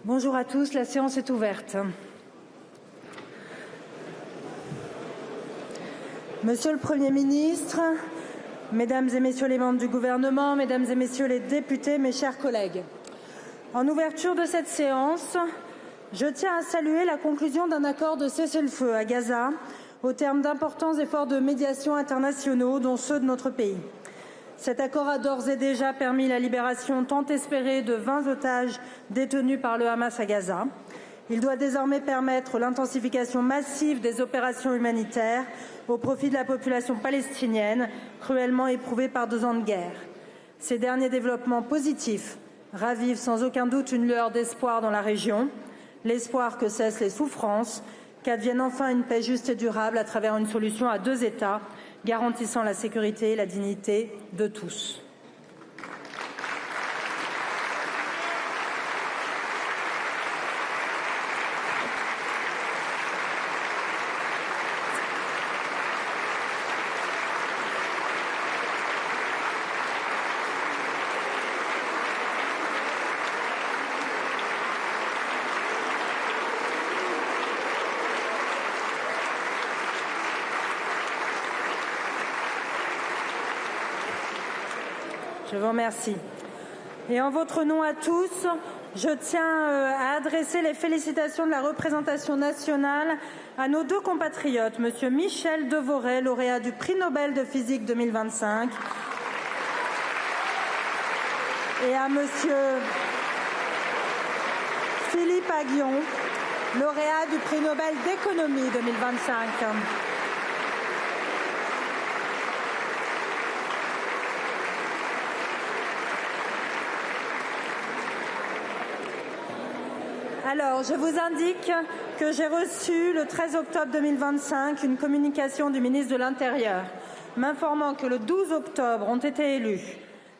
Bonjour à tous, la séance est ouverte. Monsieur le Premier ministre, Mesdames et Messieurs les membres du gouvernement, Mesdames et Messieurs les députés, mes chers collègues, en ouverture de cette séance, je tiens à saluer la conclusion d'un accord de cessez-le-feu à Gaza au terme d'importants efforts de médiation internationaux, dont ceux de notre pays. Cet accord a d'ores et déjà permis la libération tant espérée de 20 otages détenus par le Hamas à Gaza. Il doit désormais permettre l'intensification massive des opérations humanitaires au profit de la population palestinienne, cruellement éprouvée par 2 ans de guerre. Ces derniers développements positifs ravivent sans aucun doute une lueur d'espoir dans la région, l'espoir que cessent les souffrances, qu'advienne enfin une paix juste et durable à travers une solution à 2 États, garantissant la sécurité et la dignité de tous. Je vous remercie. Et en votre nom à tous, je tiens à adresser les félicitations de la représentation nationale à nos 2 compatriotes, M. Michel Devoret, lauréat du prix Nobel de physique 2025, et à M. Philippe Aghion, lauréat du prix Nobel d'économie 2025. Alors, je vous indique que j'ai reçu le 13 octobre 2025 une communication du ministre de l'Intérieur m'informant que le 12 octobre ont été élus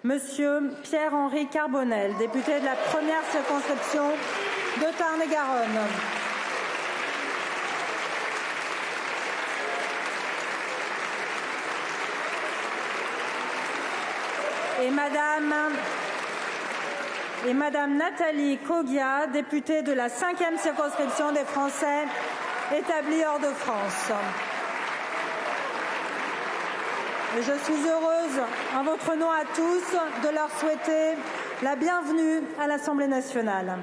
Monsieur Pierre-Henri Carbonel, député de la première circonscription de Tarn-et-Garonne, et Madame Nathalie Cogia, députée de la 5e circonscription des Français établis hors de France. Et je suis heureuse, en votre nom à tous, de leur souhaiter la bienvenue à l'Assemblée nationale.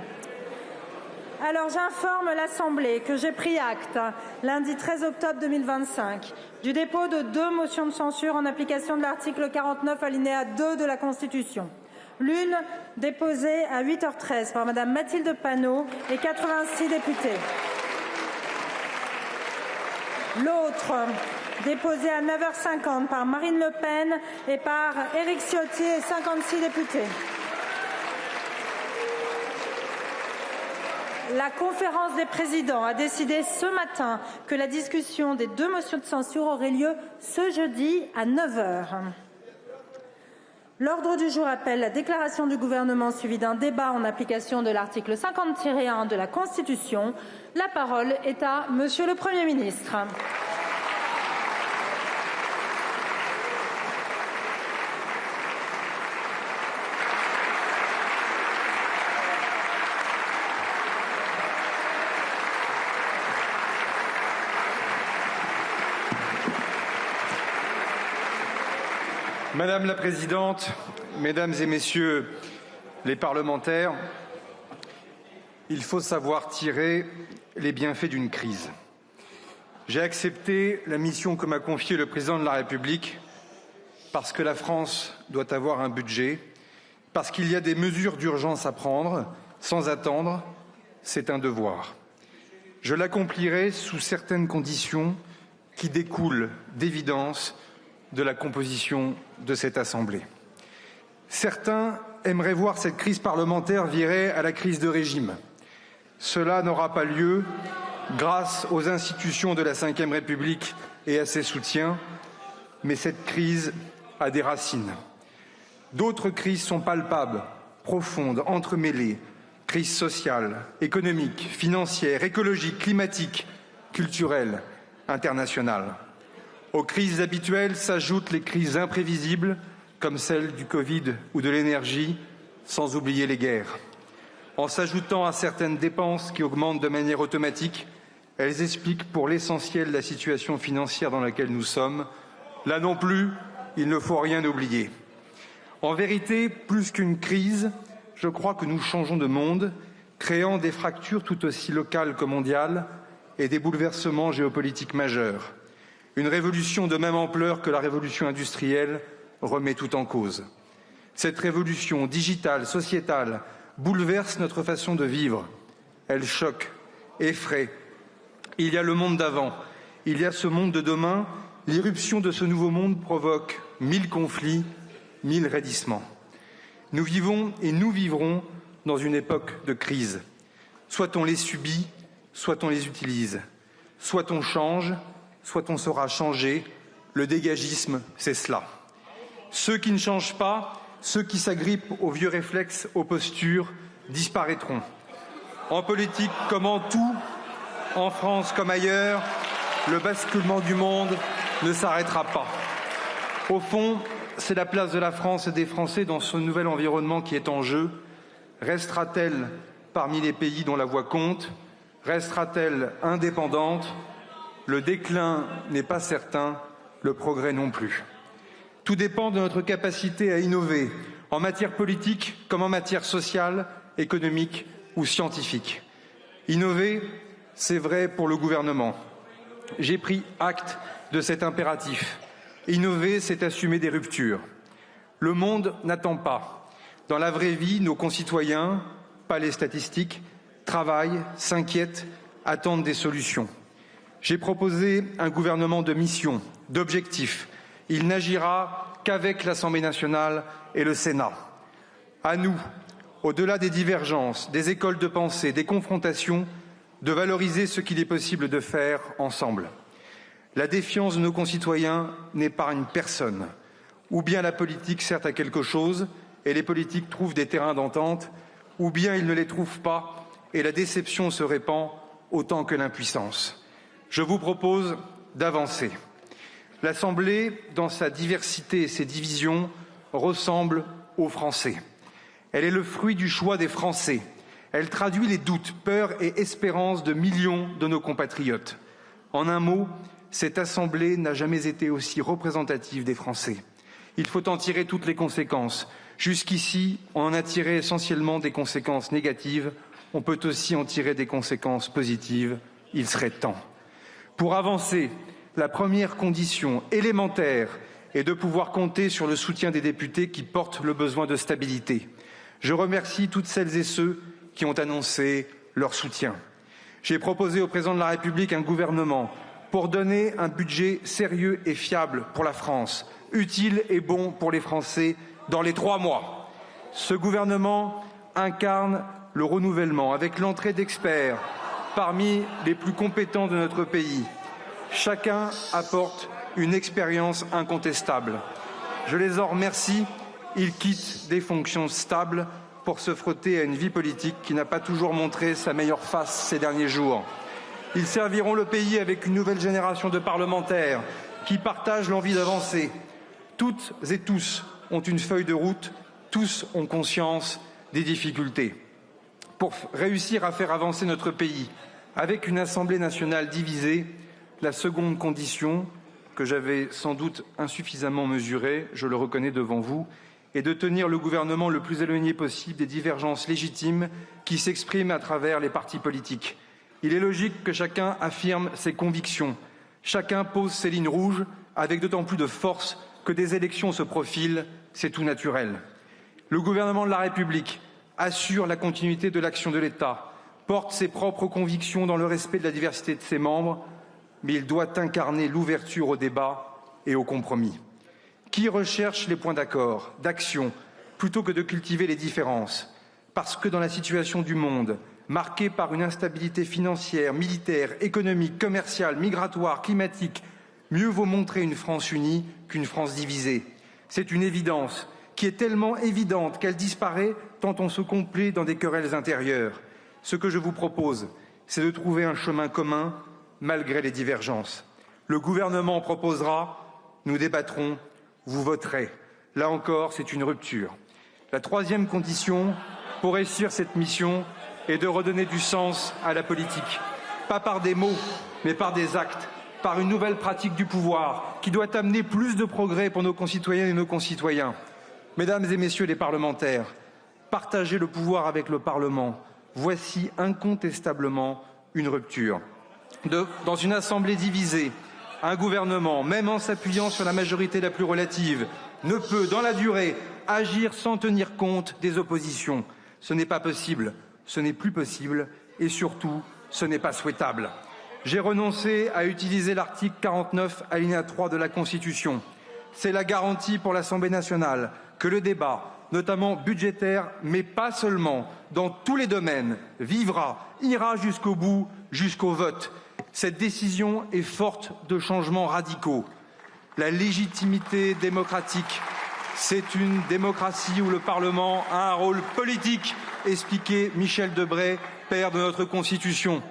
Alors j'informe l'Assemblée que j'ai pris acte, lundi 13 octobre 2025, du dépôt de 2 motions de censure en application de l'article 49 alinéa 2 de la Constitution. L'une déposée à 8h13 par Madame Mathilde Panot et 86 députés. L'autre déposée à 9h50 par Marine Le Pen et par Éric Ciotti et 56 députés. La conférence des présidents a décidé ce matin que la discussion des 2 motions de censure aurait lieu ce jeudi à 9h. L'ordre du jour appelle la déclaration du gouvernement suivie d'un débat en application de l'article 50-1 de la Constitution. La parole est à Monsieur le Premier ministre. Madame la Présidente, Mesdames et Messieurs les parlementaires, il faut savoir tirer les bienfaits d'une crise. J'ai accepté la mission que m'a confiée le Président de la République parce que la France doit avoir un budget, parce qu'il y a des mesures d'urgence à prendre sans attendre, c'est un devoir. Je l'accomplirai sous certaines conditions qui découlent d'évidence de la composition de cette Assemblée. Certains aimeraient voir cette crise parlementaire virer à la crise de régime. Cela n'aura pas lieu grâce aux institutions de la Ve République et à ses soutiens, mais cette crise a des racines. D'autres crises sont palpables, profondes, entremêlées. Crise sociale, économique, financière, écologique, climatique, culturelle, internationale. Aux crises habituelles s'ajoutent les crises imprévisibles, comme celle du Covid ou de l'énergie, sans oublier les guerres. En s'ajoutant à certaines dépenses qui augmentent de manière automatique, elles expliquent pour l'essentiel la situation financière dans laquelle nous sommes. Là non plus, il ne faut rien oublier. En vérité, plus qu'une crise, je crois que nous changeons de monde, créant des fractures tout aussi locales que mondiales et des bouleversements géopolitiques majeurs. Une révolution de même ampleur que la révolution industrielle remet tout en cause. Cette révolution digitale, sociétale, bouleverse notre façon de vivre. Elle choque, effraie. Il y a le monde d'avant, il y a ce monde de demain. L'irruption de ce nouveau monde provoque 1000 conflits, 1000 raidissements. Nous vivons et nous vivrons dans une époque de crise. Soit on les subit, soit on les utilise. Soit on change, soit on saura changer. Le dégagisme, c'est cela. Ceux qui ne changent pas, ceux qui s'agrippent aux vieux réflexes, aux postures, disparaîtront. En politique comme en tout, en France comme ailleurs, le basculement du monde ne s'arrêtera pas. Au fond, c'est la place de la France et des Français dans ce nouvel environnement qui est en jeu. Restera-t-elle parmi les pays dont la voix compte? Restera-t-elle indépendante? Le déclin n'est pas certain, le progrès non plus. Tout dépend de notre capacité à innover, en matière politique comme en matière sociale, économique ou scientifique. Innover, c'est vrai pour le gouvernement. J'ai pris acte de cet impératif. Innover, c'est assumer des ruptures. Le monde n'attend pas. Dans la vraie vie, nos concitoyens, pas les statistiques, travaillent, s'inquiètent, attendent des solutions. J'ai proposé un gouvernement de mission, d'objectifs. Il n'agira qu'avec l'Assemblée nationale et le Sénat. À nous, au-delà des divergences, des écoles de pensée, des confrontations, de valoriser ce qu'il est possible de faire ensemble. La défiance de nos concitoyens n'épargne personne. Ou bien la politique sert à quelque chose et les politiques trouvent des terrains d'entente, ou bien ils ne les trouvent pas et la déception se répand autant que l'impuissance. Je vous propose d'avancer. L'Assemblée, dans sa diversité et ses divisions, ressemble aux Français. Elle est le fruit du choix des Français. Elle traduit les doutes, peurs et espérances de millions de nos compatriotes. En un mot, cette Assemblée n'a jamais été aussi représentative des Français. Il faut en tirer toutes les conséquences. Jusqu'ici, on en a tiré essentiellement des conséquences négatives. On peut aussi en tirer des conséquences positives. Il serait temps. Pour avancer, la première condition élémentaire est de pouvoir compter sur le soutien des députés qui portent le besoin de stabilité. Je remercie toutes celles et ceux qui ont annoncé leur soutien. J'ai proposé au président de la République un gouvernement pour donner un budget sérieux et fiable pour la France, utile et bon pour les Français dans les 3 mois. Ce gouvernement incarne le renouvellement avec l'entrée d'experts parmi les plus compétents de notre pays. Chacun apporte une expérience incontestable. Je les en remercie. Ils quittent des fonctions stables pour se frotter à une vie politique qui n'a pas toujours montré sa meilleure face ces derniers jours. Ils serviront le pays avec une nouvelle génération de parlementaires qui partagent l'envie d'avancer. Toutes et tous ont une feuille de route, tous ont conscience des difficultés. Pour réussir à faire avancer notre pays avec une Assemblée nationale divisée, la seconde condition, que j'avais sans doute insuffisamment mesurée, je le reconnais devant vous, est de tenir le gouvernement le plus éloigné possible des divergences légitimes qui s'expriment à travers les partis politiques. Il est logique que chacun affirme ses convictions, chacun pose ses lignes rouges avec d'autant plus de force que des élections se profilent, c'est tout naturel. Le gouvernement de la République assure la continuité de l'action de l'État, porte ses propres convictions dans le respect de la diversité de ses membres, mais il doit incarner l'ouverture au débat et au compromis. Qui recherche les points d'accord, d'action, plutôt que de cultiver les différences? Parce que dans la situation du monde, marquée par une instabilité financière, militaire, économique, commerciale, migratoire, climatique, mieux vaut montrer une France unie qu'une France divisée. C'est une évidence qui est tellement évidente qu'elle disparaît tant on se complaît dans des querelles intérieures. Ce que je vous propose, c'est de trouver un chemin commun malgré les divergences. Le gouvernement proposera, nous débattrons, vous voterez. Là encore, c'est une rupture. La troisième condition, pour réussir cette mission est de redonner du sens à la politique. Pas par des mots, mais par des actes, par une nouvelle pratique du pouvoir qui doit amener plus de progrès pour nos concitoyennes et nos concitoyens. Mesdames et messieurs les parlementaires, partager le pouvoir avec le Parlement, voici incontestablement une rupture. Dans une assemblée divisée, un gouvernement, même en s'appuyant sur la majorité la plus relative, ne peut, dans la durée, agir sans tenir compte des oppositions. Ce n'est pas possible, ce n'est plus possible et surtout, ce n'est pas souhaitable. J'ai renoncé à utiliser l'article 49, alinéa 3 de la Constitution. C'est la garantie pour l'Assemblée nationale que le débat, notamment budgétaire, mais pas seulement, dans tous les domaines, ira jusqu'au bout, jusqu'au vote. Cette décision est forte de changements radicaux. La légitimité démocratique, c'est une démocratie où le Parlement a un rôle politique, expliquait Michel Debré, père de notre Constitution.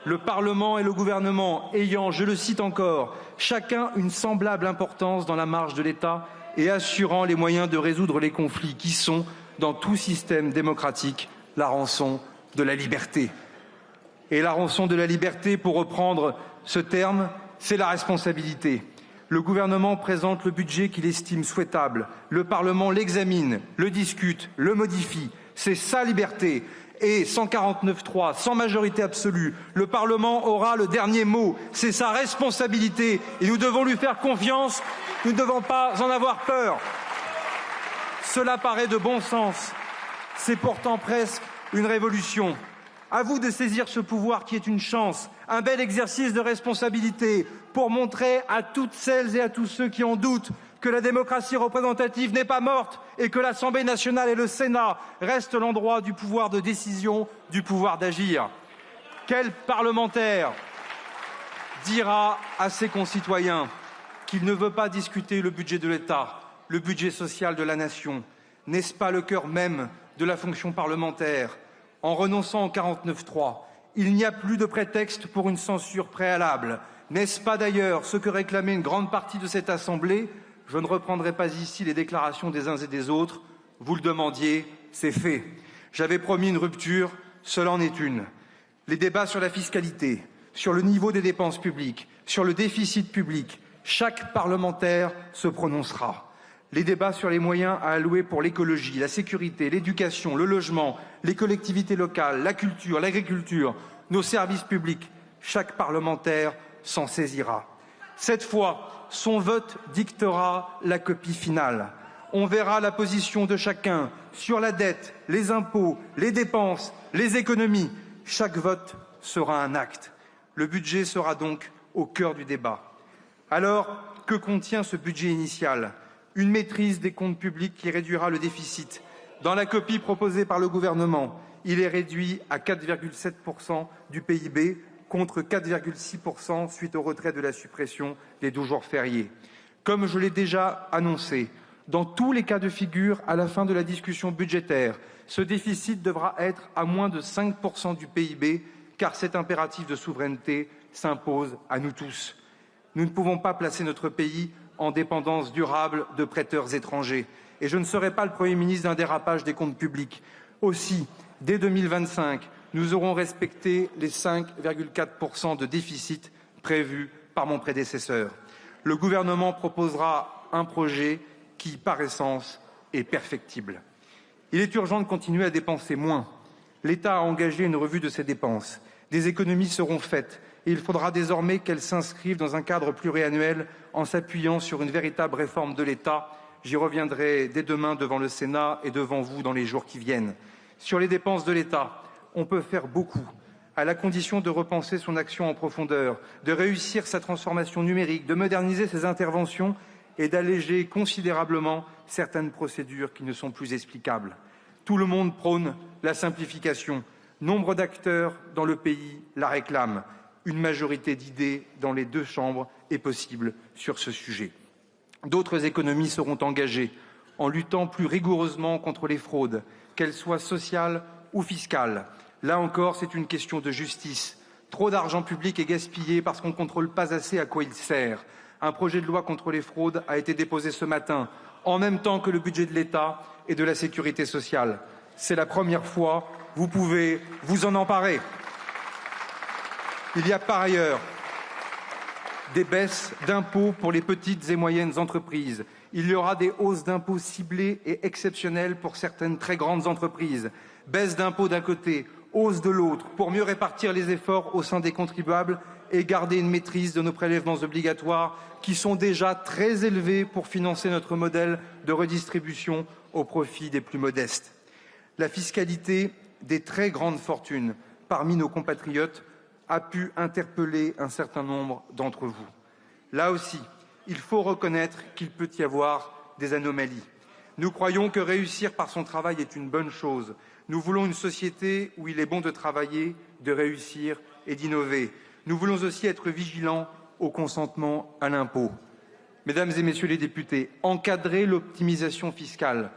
Le Parlement et le gouvernement ayant, je le cite encore, chacun une semblable importance dans la marche de l'État et assurant les moyens de résoudre les conflits qui sont, dans tout système démocratique, la rançon de la liberté. Et la rançon de la liberté, pour reprendre ce terme, c'est la responsabilité. Le gouvernement présente le budget qu'il estime souhaitable. Le Parlement l'examine, le discute, le modifie. C'est sa liberté. Et 149.3, sans majorité absolue, le Parlement aura le dernier mot. C'est sa responsabilité et nous devons lui faire confiance. Nous ne devons pas en avoir peur. Cela paraît de bon sens. C'est pourtant presque une révolution. À vous de saisir ce pouvoir qui est une chance, un bel exercice de responsabilité pour montrer à toutes celles et à tous ceux qui en doutent que la démocratie représentative n'est pas morte et que l'Assemblée nationale et le Sénat restent l'endroit du pouvoir de décision, du pouvoir d'agir. Quel parlementaire dira à ses concitoyens qu'il ne veut pas discuter le budget de l'État, le budget social de la nation? N'est-ce pas le cœur même de la fonction parlementaire? En renonçant au 49.3, il n'y a plus de prétexte pour une censure préalable. N'est-ce pas d'ailleurs ce que réclamait une grande partie de cette Assemblée? Je ne reprendrai pas ici les déclarations des uns et des autres. Vous le demandiez, c'est fait. J'avais promis une rupture, cela en est une. Les débats sur la fiscalité, sur le niveau des dépenses publiques, sur le déficit public, chaque parlementaire se prononcera. Les débats sur les moyens à allouer pour l'écologie, la sécurité, l'éducation, le logement, les collectivités locales, la culture, l'agriculture, nos services publics, chaque parlementaire s'en saisira. Cette fois, son vote dictera la copie finale. On verra la position de chacun sur la dette, les impôts, les dépenses, les économies. Chaque vote sera un acte. Le budget sera donc au cœur du débat. Alors, que contient ce budget initial? Une maîtrise des comptes publics qui réduira le déficit. Dans la copie proposée par le gouvernement, il est réduit à 4,7% du PIB contre 4,6% suite au retrait de la suppression des 12 jours fériés. Comme je l'ai déjà annoncé, dans tous les cas de figure, à la fin de la discussion budgétaire, ce déficit devra être à moins de 5% du PIB, car cet impératif de souveraineté s'impose à nous tous. Nous ne pouvons pas placer notre pays en dépendance durable de prêteurs étrangers. Et je ne serai pas le Premier ministre d'un dérapage des comptes publics. Aussi, dès 2025, nous aurons respecté les 5,4% de déficit prévus par mon prédécesseur. Le gouvernement proposera un projet qui, par essence, est perfectible. Il est urgent de continuer à dépenser moins. L'État a engagé une revue de ses dépenses. Des économies seront faites et il faudra désormais qu'elles s'inscrivent dans un cadre pluriannuel en s'appuyant sur une véritable réforme de l'État. J'y reviendrai dès demain devant le Sénat et devant vous dans les jours qui viennent. Sur les dépenses de l'État, on peut faire beaucoup, à la condition de repenser son action en profondeur, de réussir sa transformation numérique, de moderniser ses interventions et d'alléger considérablement certaines procédures qui ne sont plus explicables. Tout le monde prône la simplification. Nombre d'acteurs dans le pays la réclament. Une majorité d'idées dans les deux chambres est possible sur ce sujet. D'autres économies seront engagées en luttant plus rigoureusement contre les fraudes, qu'elles soient sociales ou fiscales. Là encore, c'est une question de justice. Trop d'argent public est gaspillé parce qu'on ne contrôle pas assez à quoi il sert. Un projet de loi contre les fraudes a été déposé ce matin, en même temps que le budget de l'État et de la sécurité sociale. C'est la première fois, vous pouvez vous en emparer. Il y a par ailleurs des baisses d'impôts pour les petites et moyennes entreprises. Il y aura des hausses d'impôts ciblées et exceptionnelles pour certaines très grandes entreprises. Baisse d'impôts d'un côté, hausse de l'autre, pour mieux répartir les efforts au sein des contribuables et garder une maîtrise de nos prélèvements obligatoires qui sont déjà très élevés pour financer notre modèle de redistribution au profit des plus modestes. La fiscalité des très grandes fortunes parmi nos compatriotes a pu interpeller un certain nombre d'entre vous. Là aussi, il faut reconnaître qu'il peut y avoir des anomalies. Nous croyons que réussir par son travail est une bonne chose. Nous voulons une société où il est bon de travailler, de réussir et d'innover. Nous voulons aussi être vigilants au consentement à l'impôt. Mesdames et messieurs les députés, encadrer l'optimisation fiscale,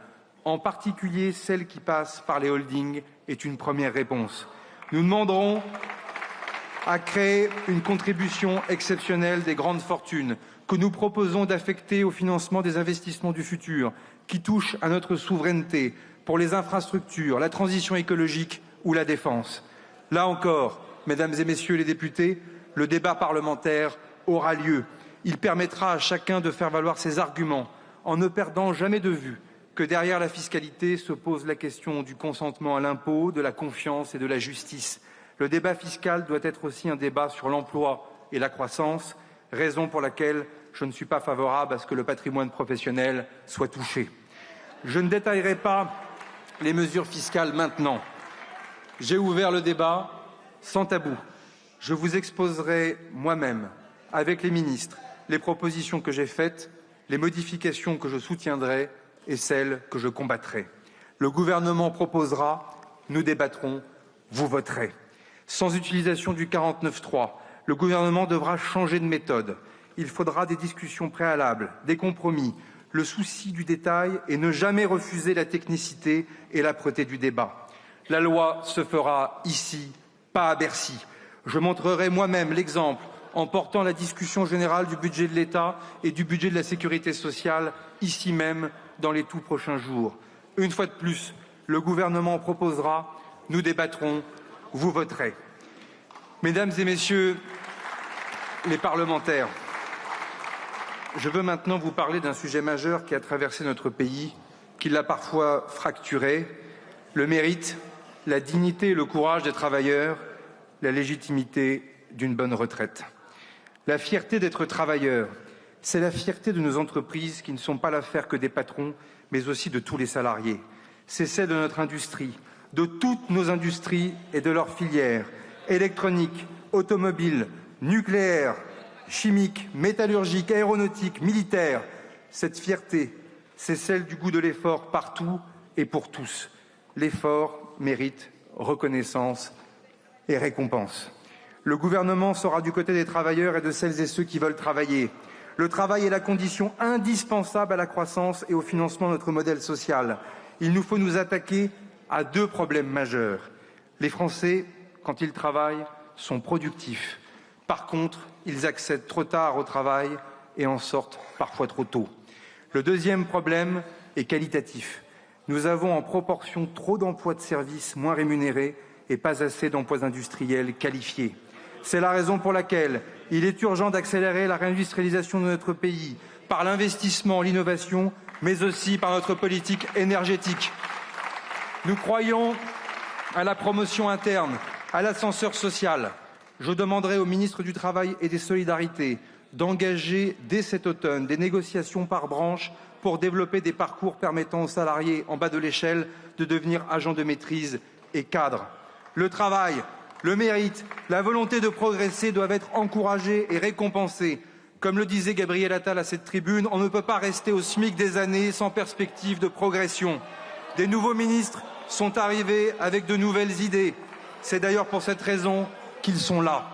en particulier celle qui passe par les holdings, est une première réponse. Nous demanderons à créer une contribution exceptionnelle des grandes fortunes que nous proposons d'affecter au financement des investissements du futur qui touchent à notre souveraineté pour les infrastructures, la transition écologique ou la défense. Là encore, mesdames et messieurs les députés, le débat parlementaire aura lieu. Il permettra à chacun de faire valoir ses arguments en ne perdant jamais de vue que derrière la fiscalité se pose la question du consentement à l'impôt, de la confiance et de la justice. Le débat fiscal doit être aussi un débat sur l'emploi et la croissance, raison pour laquelle je ne suis pas favorable à ce que le patrimoine professionnel soit touché. Je ne détaillerai pas les mesures fiscales maintenant. J'ai ouvert le débat sans tabou. Je vous exposerai moi-même, avec les ministres, les propositions que j'ai faites, les modifications que je soutiendrai et celles que je combattrai. Le gouvernement proposera, nous débattrons, vous voterez. Sans utilisation du 49.3, le gouvernement devra changer de méthode. Il faudra des discussions préalables, des compromis, le souci du détail et ne jamais refuser la technicité et l'âpreté du débat. La loi se fera ici, pas à Bercy. Je montrerai moi-même l'exemple en portant la discussion générale du budget de l'État et du budget de la sécurité sociale ici même dans les tout prochains jours. Une fois de plus, le gouvernement proposera, nous débattrons, vous voterez. Mesdames et messieurs les parlementaires, je veux maintenant vous parler d'un sujet majeur qui a traversé notre pays, qui l'a parfois fracturé, le mérite, la dignité et le courage des travailleurs, la légitimité d'une bonne retraite. La fierté d'être travailleur, c'est la fierté de nos entreprises qui ne sont pas l'affaire que des patrons, mais aussi de tous les salariés. C'est celle de notre industrie, de toutes nos industries et de leurs filières, électronique, automobile, nucléaire, chimique, métallurgique, aéronautique, militaire. Cette fierté, c'est celle du goût de l'effort partout et pour tous. L'effort mérite reconnaissance et récompense. Le gouvernement sera du côté des travailleurs et de celles et ceux qui veulent travailler. Le travail est la condition indispensable à la croissance et au financement de notre modèle social. Il nous faut nous attaquer à deux problèmes majeurs. Les Français, quand ils travaillent, sont productifs. Par contre, ils accèdent trop tard au travail et en sortent parfois trop tôt. Le deuxième problème est qualitatif. Nous avons en proportion trop d'emplois de services moins rémunérés et pas assez d'emplois industriels qualifiés. C'est la raison pour laquelle il est urgent d'accélérer la réindustrialisation de notre pays par l'investissement, l'innovation, mais aussi par notre politique énergétique. Nous croyons à la promotion interne, à l'ascenseur social. Je demanderai au ministre du Travail et des Solidarités d'engager dès cet automne des négociations par branche pour développer des parcours permettant aux salariés en bas de l'échelle de devenir agents de maîtrise et cadres. Le travail, le mérite, la volonté de progresser doivent être encouragés et récompensés. Comme le disait Gabriel Attal à cette tribune, on ne peut pas rester au SMIC des années sans perspective de progression. Des nouveaux ministres sont arrivés avec de nouvelles idées. C'est d'ailleurs pour cette raison qu'ils sont là.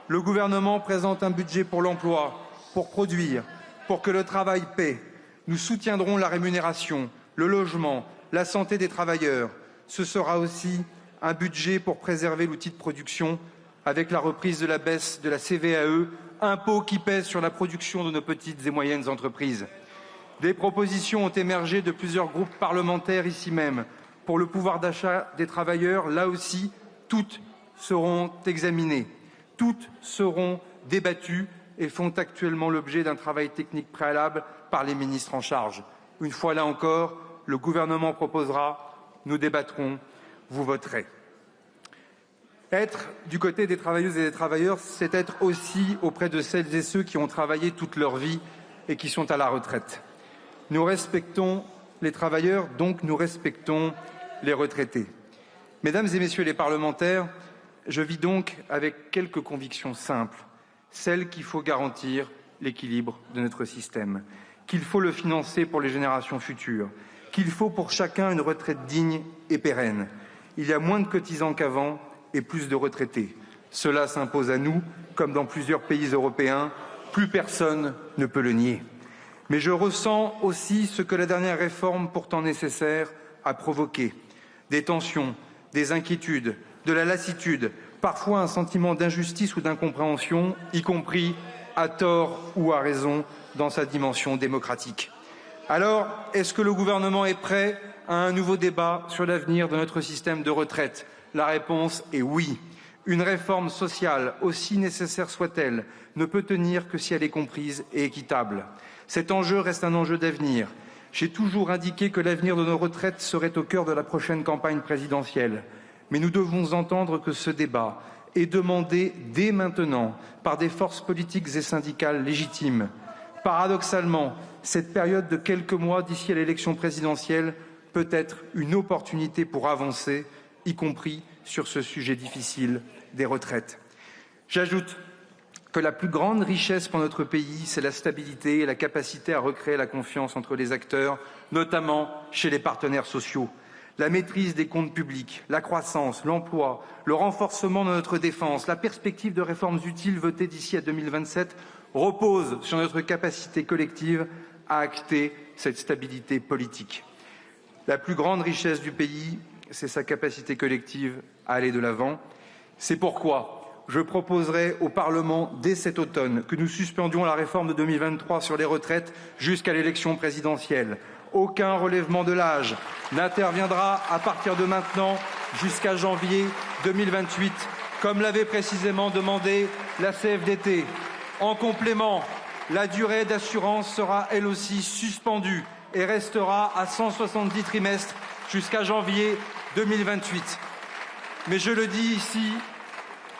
Le gouvernement présente un budget pour l'emploi, pour produire, pour que le travail paie. Nous soutiendrons la rémunération, le logement, la santé des travailleurs. Ce sera aussi un budget pour préserver l'outil de production avec la reprise de la baisse de la CVAE, impôt qui pèse sur la production de nos petites et moyennes entreprises. Des propositions ont émergé de plusieurs groupes parlementaires ici même pour le pouvoir d'achat des travailleurs, là aussi, toutes seront examinées, toutes seront débattues et font actuellement l'objet d'un travail technique préalable par les ministres en charge. Une fois là encore, le gouvernement proposera, nous débattrons, vous voterez. Être du côté des travailleuses et des travailleurs, c'est être aussi auprès de celles et ceux qui ont travaillé toute leur vie et qui sont à la retraite. Nous respectons les travailleurs, donc nous respectons les retraités. Mesdames et messieurs les parlementaires, je vis donc avec quelques convictions simples, celles qu'il faut garantir l'équilibre de notre système, qu'il faut le financer pour les générations futures, qu'il faut pour chacun une retraite digne et pérenne. Il y a moins de cotisants qu'avant et plus de retraités. Cela s'impose à nous, comme dans plusieurs pays européens. Plus personne ne peut le nier. Mais je ressens aussi ce que la dernière réforme, pourtant nécessaire, a provoqué. Des tensions, des inquiétudes, de la lassitude, parfois un sentiment d'injustice ou d'incompréhension, y compris à tort ou à raison dans sa dimension démocratique. Alors, est-ce que le gouvernement est prêt à un nouveau débat sur l'avenir de notre système de retraite? La réponse est oui. Une réforme sociale, aussi nécessaire soit-elle, ne peut tenir que si elle est comprise et équitable. Cet enjeu reste un enjeu d'avenir. J'ai toujours indiqué que l'avenir de nos retraites serait au cœur de la prochaine campagne présidentielle. Mais nous devons entendre que ce débat est demandé dès maintenant par des forces politiques et syndicales légitimes. Paradoxalement, cette période de quelques mois d'ici à l'élection présidentielle peut être une opportunité pour avancer, y compris sur ce sujet difficile des retraites. J'ajoute que la plus grande richesse pour notre pays, c'est la stabilité et la capacité à recréer la confiance entre les acteurs, notamment chez les partenaires sociaux. La maîtrise des comptes publics, la croissance, l'emploi, le renforcement de notre défense, la perspective de réformes utiles votées d'ici à 2027 reposent sur notre capacité collective à acter cette stabilité politique. La plus grande richesse du pays, c'est sa capacité collective à aller de l'avant. C'est pourquoi je proposerai au Parlement dès cet automne que nous suspendions la réforme de 2023 sur les retraites jusqu'à l'élection présidentielle. Aucun relèvement de l'âge n'interviendra à partir de maintenant jusqu'à janvier 2028, comme l'avait précisément demandé la CFDT. En complément, la durée d'assurance sera elle aussi suspendue et restera à 170 trimestres jusqu'à janvier 2028. Mais je le dis ici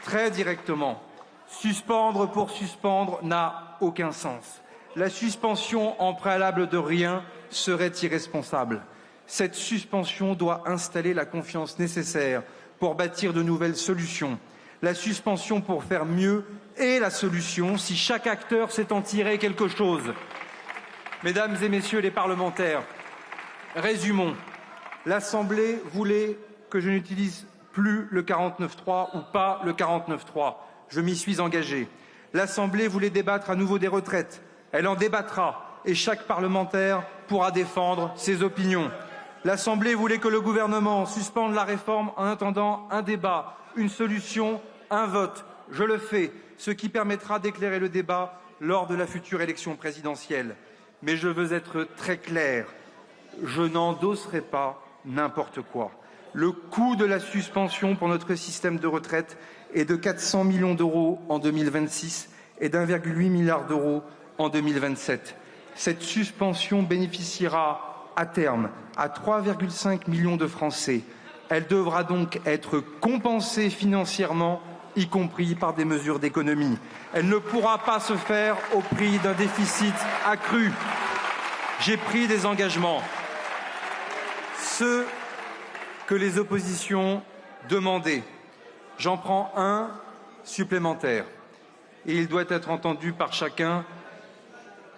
très directement, suspendre pour suspendre n'a aucun sens. La suspension en préalable de rien serait irresponsable. Cette suspension doit installer la confiance nécessaire pour bâtir de nouvelles solutions. La suspension pour faire mieux est la solution si chaque acteur sait en tirer quelque chose. Mesdames et messieurs les parlementaires, résumons. L'Assemblée voulait que je n'utilise plus le 49.3 ou pas le 49.3. Je m'y suis engagé. L'Assemblée voulait débattre à nouveau des retraites. Elle en débattra et chaque parlementaire pourra défendre ses opinions. L'Assemblée voulait que le gouvernement suspende la réforme en attendant un débat, une solution, un vote. Je le fais, ce qui permettra d'éclairer le débat lors de la future élection présidentielle. Mais je veux être très clair, je n'endosserai pas n'importe quoi. Le coût de la suspension pour notre système de retraite est de 400 millions d'euros en 2026 et d'1,8 milliard d'euros en 2027. Cette suspension bénéficiera à terme à 3,5 millions de Français. Elle devra donc être compensée financièrement, y compris par des mesures d'économie. Elle ne pourra pas se faire au prix d'un déficit accru. J'ai pris des engagements. Ceux que les oppositions demandaient. J'en prends un supplémentaire. Et il doit être entendu par chacun,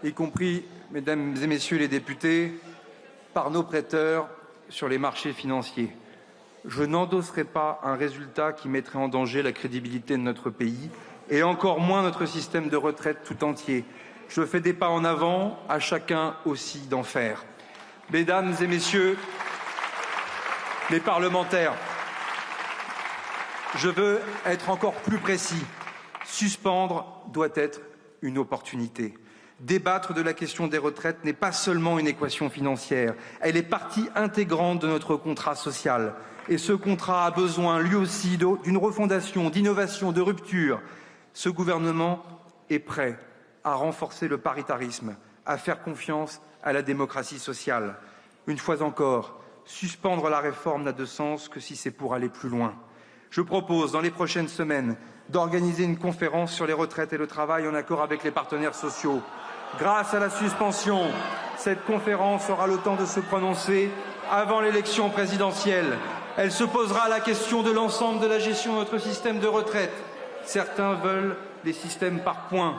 y compris, mesdames et messieurs les députés, par nos prêteurs sur les marchés financiers. Je n'endosserai pas un résultat qui mettrait en danger la crédibilité de notre pays et encore moins notre système de retraite tout entier. Je fais des pas en avant, à chacun aussi d'en faire. Mesdames et messieurs les parlementaires, je veux être encore plus précis. Suspendre doit être une opportunité. Débattre de la question des retraites n'est pas seulement une équation financière, elle est partie intégrante de notre contrat social. Et ce contrat a besoin, lui aussi, d'une refondation, d'innovation, de rupture. Ce gouvernement est prêt à renforcer le paritarisme, à faire confiance à la démocratie sociale. Une fois encore, suspendre la réforme n'a de sens que si c'est pour aller plus loin. Je propose, dans les prochaines semaines, d'organiser une conférence sur les retraites et le travail en accord avec les partenaires sociaux. Grâce à la suspension, cette conférence aura le temps de se prononcer avant l'élection présidentielle. Elle se posera la question de l'ensemble de la gestion de notre système de retraite. Certains veulent des systèmes par points,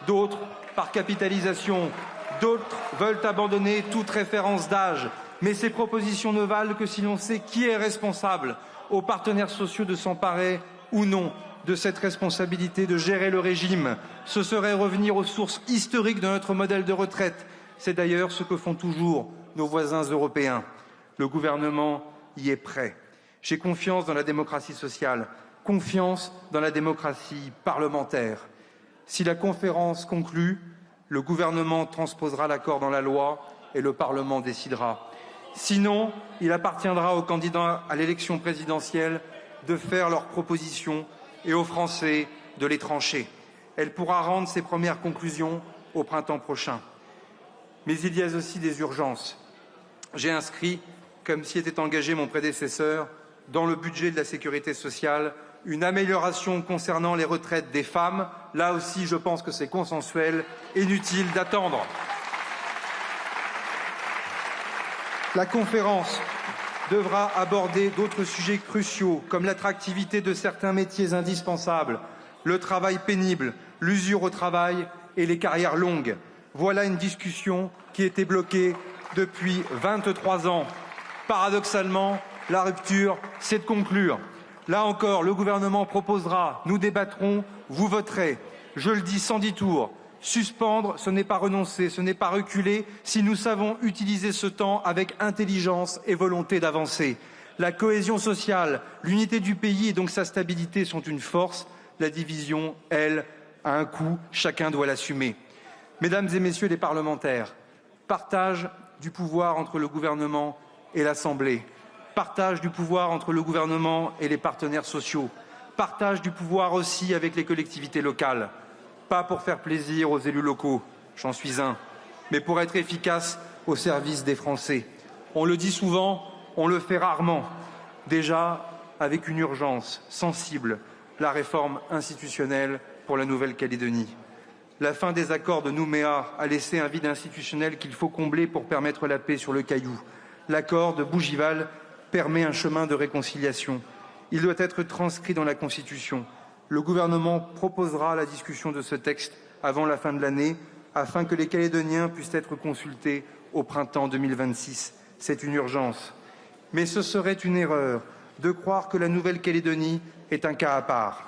d'autres par capitalisation, d'autres veulent abandonner toute référence d'âge. Mais ces propositions ne valent que si l'on sait qui est responsable, aux partenaires sociaux de s'emparer ou non de cette responsabilité de gérer le régime. Ce serait revenir aux sources historiques de notre modèle de retraite. C'est d'ailleurs ce que font toujours nos voisins européens. Le gouvernement y est prêt. J'ai confiance dans la démocratie sociale, confiance dans la démocratie parlementaire. Si la conférence conclut, le gouvernement transposera l'accord dans la loi et le Parlement décidera. Sinon, il appartiendra aux candidats à l'élection présidentielle de faire leurs propositions et aux Français de les trancher. Elle pourra rendre ses premières conclusions au printemps prochain. Mais il y a aussi des urgences. J'ai inscrit, comme s'y était engagé mon prédécesseur, dans le budget de la sécurité sociale, une amélioration concernant les retraites des femmes. Là aussi, je pense que c'est consensuel, inutile d'attendre. La conférence devra aborder d'autres sujets cruciaux, comme l'attractivité de certains métiers indispensables, le travail pénible, l'usure au travail et les carrières longues. Voilà une discussion qui était bloquée depuis 23 ans. Paradoxalement, la rupture, c'est de conclure. Là encore, le gouvernement proposera, nous débattrons, vous voterez. Je le dis sans détour. Suspendre, ce n'est pas renoncer, ce n'est pas reculer, si nous savons utiliser ce temps avec intelligence et volonté d'avancer. La cohésion sociale, l'unité du pays et donc sa stabilité sont une force. La division, elle, a un coût, chacun doit l'assumer. Mesdames et messieurs les parlementaires, partage du pouvoir entre le gouvernement et l'Assemblée, partage du pouvoir entre le gouvernement et les partenaires sociaux, partage du pouvoir aussi avec les collectivités locales. Pas pour faire plaisir aux élus locaux, j'en suis un, mais pour être efficace au service des Français. On le dit souvent, on le fait rarement. Déjà, avec une urgence sensible, la réforme institutionnelle pour la Nouvelle-Calédonie. La fin des accords de Nouméa a laissé un vide institutionnel qu'il faut combler pour permettre la paix sur le Caillou. L'accord de Bougival permet un chemin de réconciliation. Il doit être transcrit dans la Constitution. Le gouvernement proposera la discussion de ce texte avant la fin de l'année, afin que les Calédoniens puissent être consultés au printemps 2026. C'est une urgence. Mais ce serait une erreur de croire que la Nouvelle-Calédonie est un cas à part.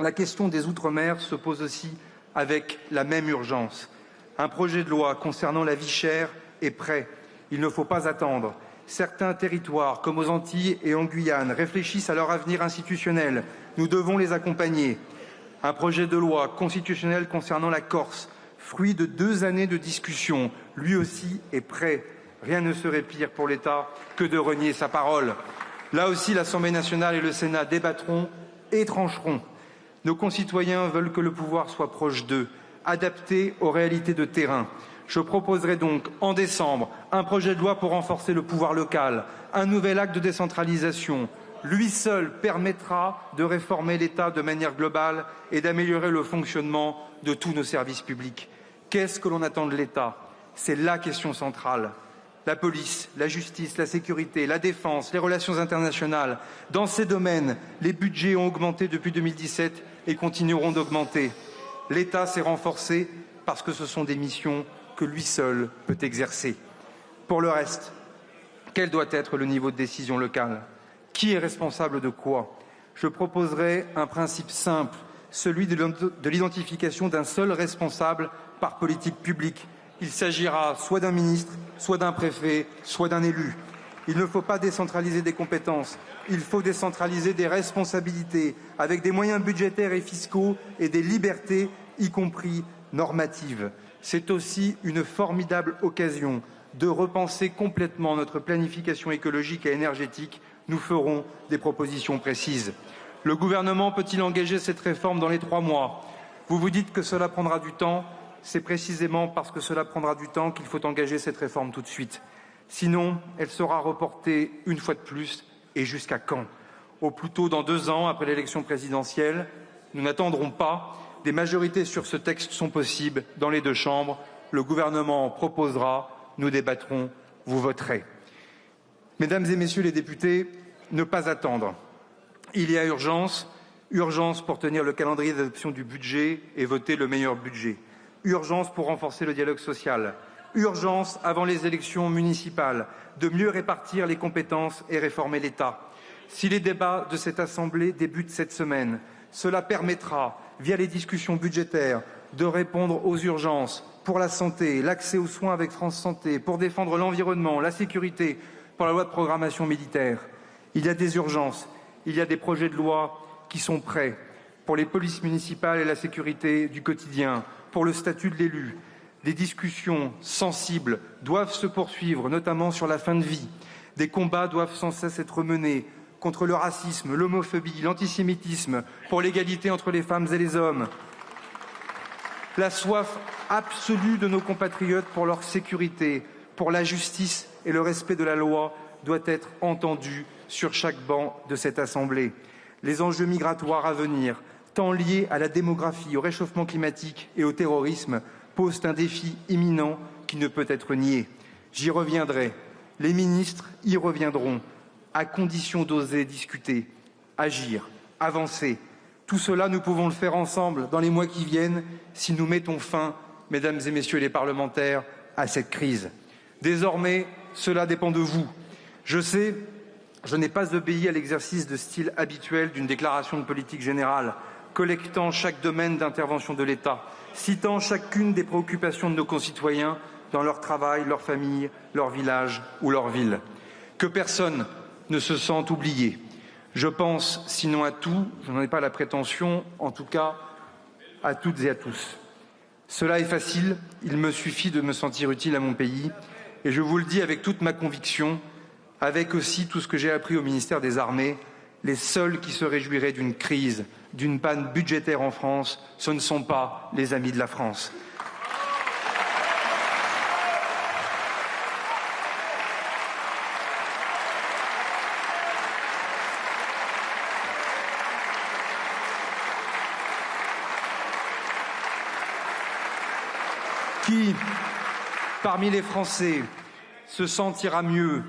La question des Outre-mer se pose aussi avec la même urgence. Un projet de loi concernant la vie chère est prêt. Il ne faut pas attendre. Certains territoires, comme aux Antilles et en Guyane, réfléchissent à leur avenir institutionnel. Nous devons les accompagner. Un projet de loi constitutionnelle concernant la Corse, fruit de 2 années de discussion, lui aussi est prêt. Rien ne serait pire pour l'État que de renier sa parole. Là aussi, l'Assemblée nationale et le Sénat débattront et trancheront. Nos concitoyens veulent que le pouvoir soit proche d'eux, adapté aux réalités de terrain. Je proposerai donc en décembre un projet de loi pour renforcer le pouvoir local, un nouvel acte de décentralisation. Lui seul permettra de réformer l'État de manière globale et d'améliorer le fonctionnement de tous nos services publics. Qu'est-ce que l'on attend de l'État? C'est la question centrale. La police, la justice, la sécurité, la défense, les relations internationales. Dans ces domaines, les budgets ont augmenté depuis 2017 et continueront d'augmenter. L'État s'est renforcé parce que ce sont des missions que lui seul peut exercer. Pour le reste, quel doit être le niveau de décision locale? Qui est responsable de quoi? Je proposerai un principe simple, celui de l'identification d'un seul responsable par politique publique. Il s'agira soit d'un ministre, soit d'un préfet, soit d'un élu. Il ne faut pas décentraliser des compétences, il faut décentraliser des responsabilités avec des moyens budgétaires et fiscaux et des libertés, y compris normatives. C'est aussi une formidable occasion de repenser complètement notre planification écologique et énergétique. Nous ferons des propositions précises. Le gouvernement peut-il engager cette réforme dans les 3 mois? Vous vous dites que cela prendra du temps. C'est précisément parce que cela prendra du temps qu'il faut engager cette réforme tout de suite. Sinon, elle sera reportée une fois de plus. Et jusqu'à quand? Au plus tôt dans 2 ans, après l'élection présidentielle. Nous n'attendrons pas. Des majorités sur ce texte sont possibles dans les 2 chambres. Le gouvernement en proposera, nous débattrons, vous voterez. Mesdames et messieurs les députés, ne pas attendre. Il y a urgence pour tenir le calendrier d'adoption du budget et voter le meilleur budget. Urgence pour renforcer le dialogue social. Urgence, avant les élections municipales, de mieux répartir les compétences et réformer l'État. Si les débats de cette Assemblée débutent cette semaine, cela permettra, via les discussions budgétaires, de répondre aux urgences pour la santé, l'accès aux soins avec France Santé, pour défendre l'environnement, la sécurité, pour la loi de programmation militaire. Il y a des urgences, il y a des projets de loi qui sont prêts pour les polices municipales et la sécurité du quotidien, pour le statut de l'élu. Des discussions sensibles doivent se poursuivre, notamment sur la fin de vie. Des combats doivent sans cesse être menés contre le racisme, l'homophobie, l'antisémitisme, pour l'égalité entre les femmes et les hommes. La soif absolue de nos compatriotes pour leur sécurité, pour la justice et le respect de la loi doit être entendue sur chaque banc de cette Assemblée. Les enjeux migratoires à venir, tant liés à la démographie, au réchauffement climatique et au terrorisme, posent un défi imminent qui ne peut être nié. J'y reviendrai. Les ministres y reviendront, à condition d'oser discuter, agir, avancer. Tout cela, nous pouvons le faire ensemble dans les mois qui viennent si nous mettons fin, mesdames et messieurs les parlementaires, à cette crise. Désormais, cela dépend de vous. Je sais, je n'ai pas obéi à l'exercice de style habituel d'une déclaration de politique générale, collectant chaque domaine d'intervention de l'État, citant chacune des préoccupations de nos concitoyens dans leur travail, leur famille, leur village ou leur ville. Que personne ne se sente oublié. Je pense, sinon à tout, je n'en ai pas la prétention, en tout cas à toutes et à tous. Cela est facile, il me suffit de me sentir utile à mon pays, et je vous le dis avec toute ma conviction, avec aussi tout ce que j'ai appris au ministère des Armées, les seuls qui se réjouiraient d'une crise, d'une panne budgétaire en France, ce ne sont pas les amis de la France. Qui, parmi les Français, se sentira mieux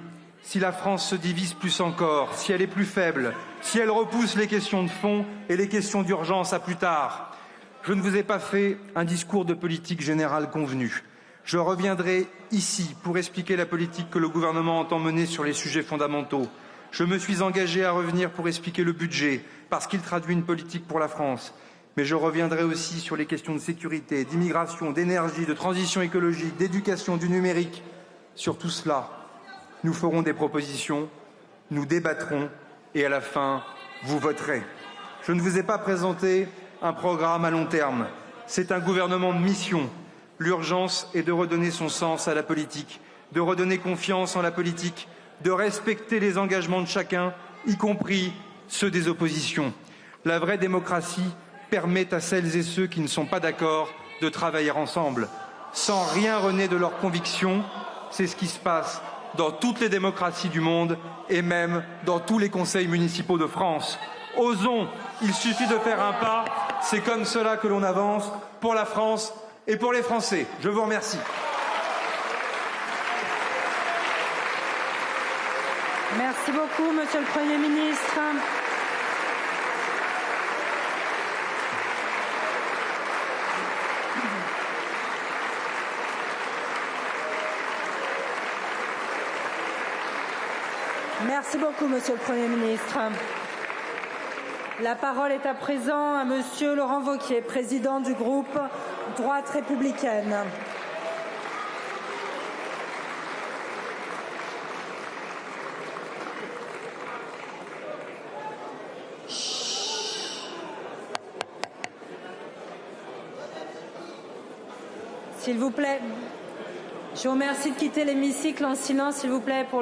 si la France se divise plus encore, si elle est plus faible, si elle repousse les questions de fond et les questions d'urgence à plus tard? Je ne vous ai pas fait un discours de politique générale convenu. Je reviendrai ici pour expliquer la politique que le gouvernement entend mener sur les sujets fondamentaux. Je me suis engagé à revenir pour expliquer le budget, parce qu'il traduit une politique pour la France. Mais je reviendrai aussi sur les questions de sécurité, d'immigration, d'énergie, de transition écologique, d'éducation, du numérique. Sur tout cela, nous ferons des propositions, nous débattrons et à la fin, vous voterez. Je ne vous ai pas présenté un programme à long terme. C'est un gouvernement de mission. L'urgence est de redonner son sens à la politique, de redonner confiance en la politique, de respecter les engagements de chacun, y compris ceux des oppositions. La vraie démocratie permet à celles et ceux qui ne sont pas d'accord de travailler ensemble, sans rien renier de leurs convictions. C'est ce qui se passe dans toutes les démocraties du monde et même dans tous les conseils municipaux de France. Osons, il suffit de faire un pas, c'est comme cela que l'on avance pour la France et pour les Français. Je vous remercie. Merci beaucoup, Monsieur le Premier ministre. Merci beaucoup, Monsieur le Premier ministre. La parole est à présent à Monsieur Laurent Wauquiez, président du groupe Droite républicaine. S'il vous plaît, je vous remercie de quitter l'hémicycle en silence, s'il vous plaît, pour les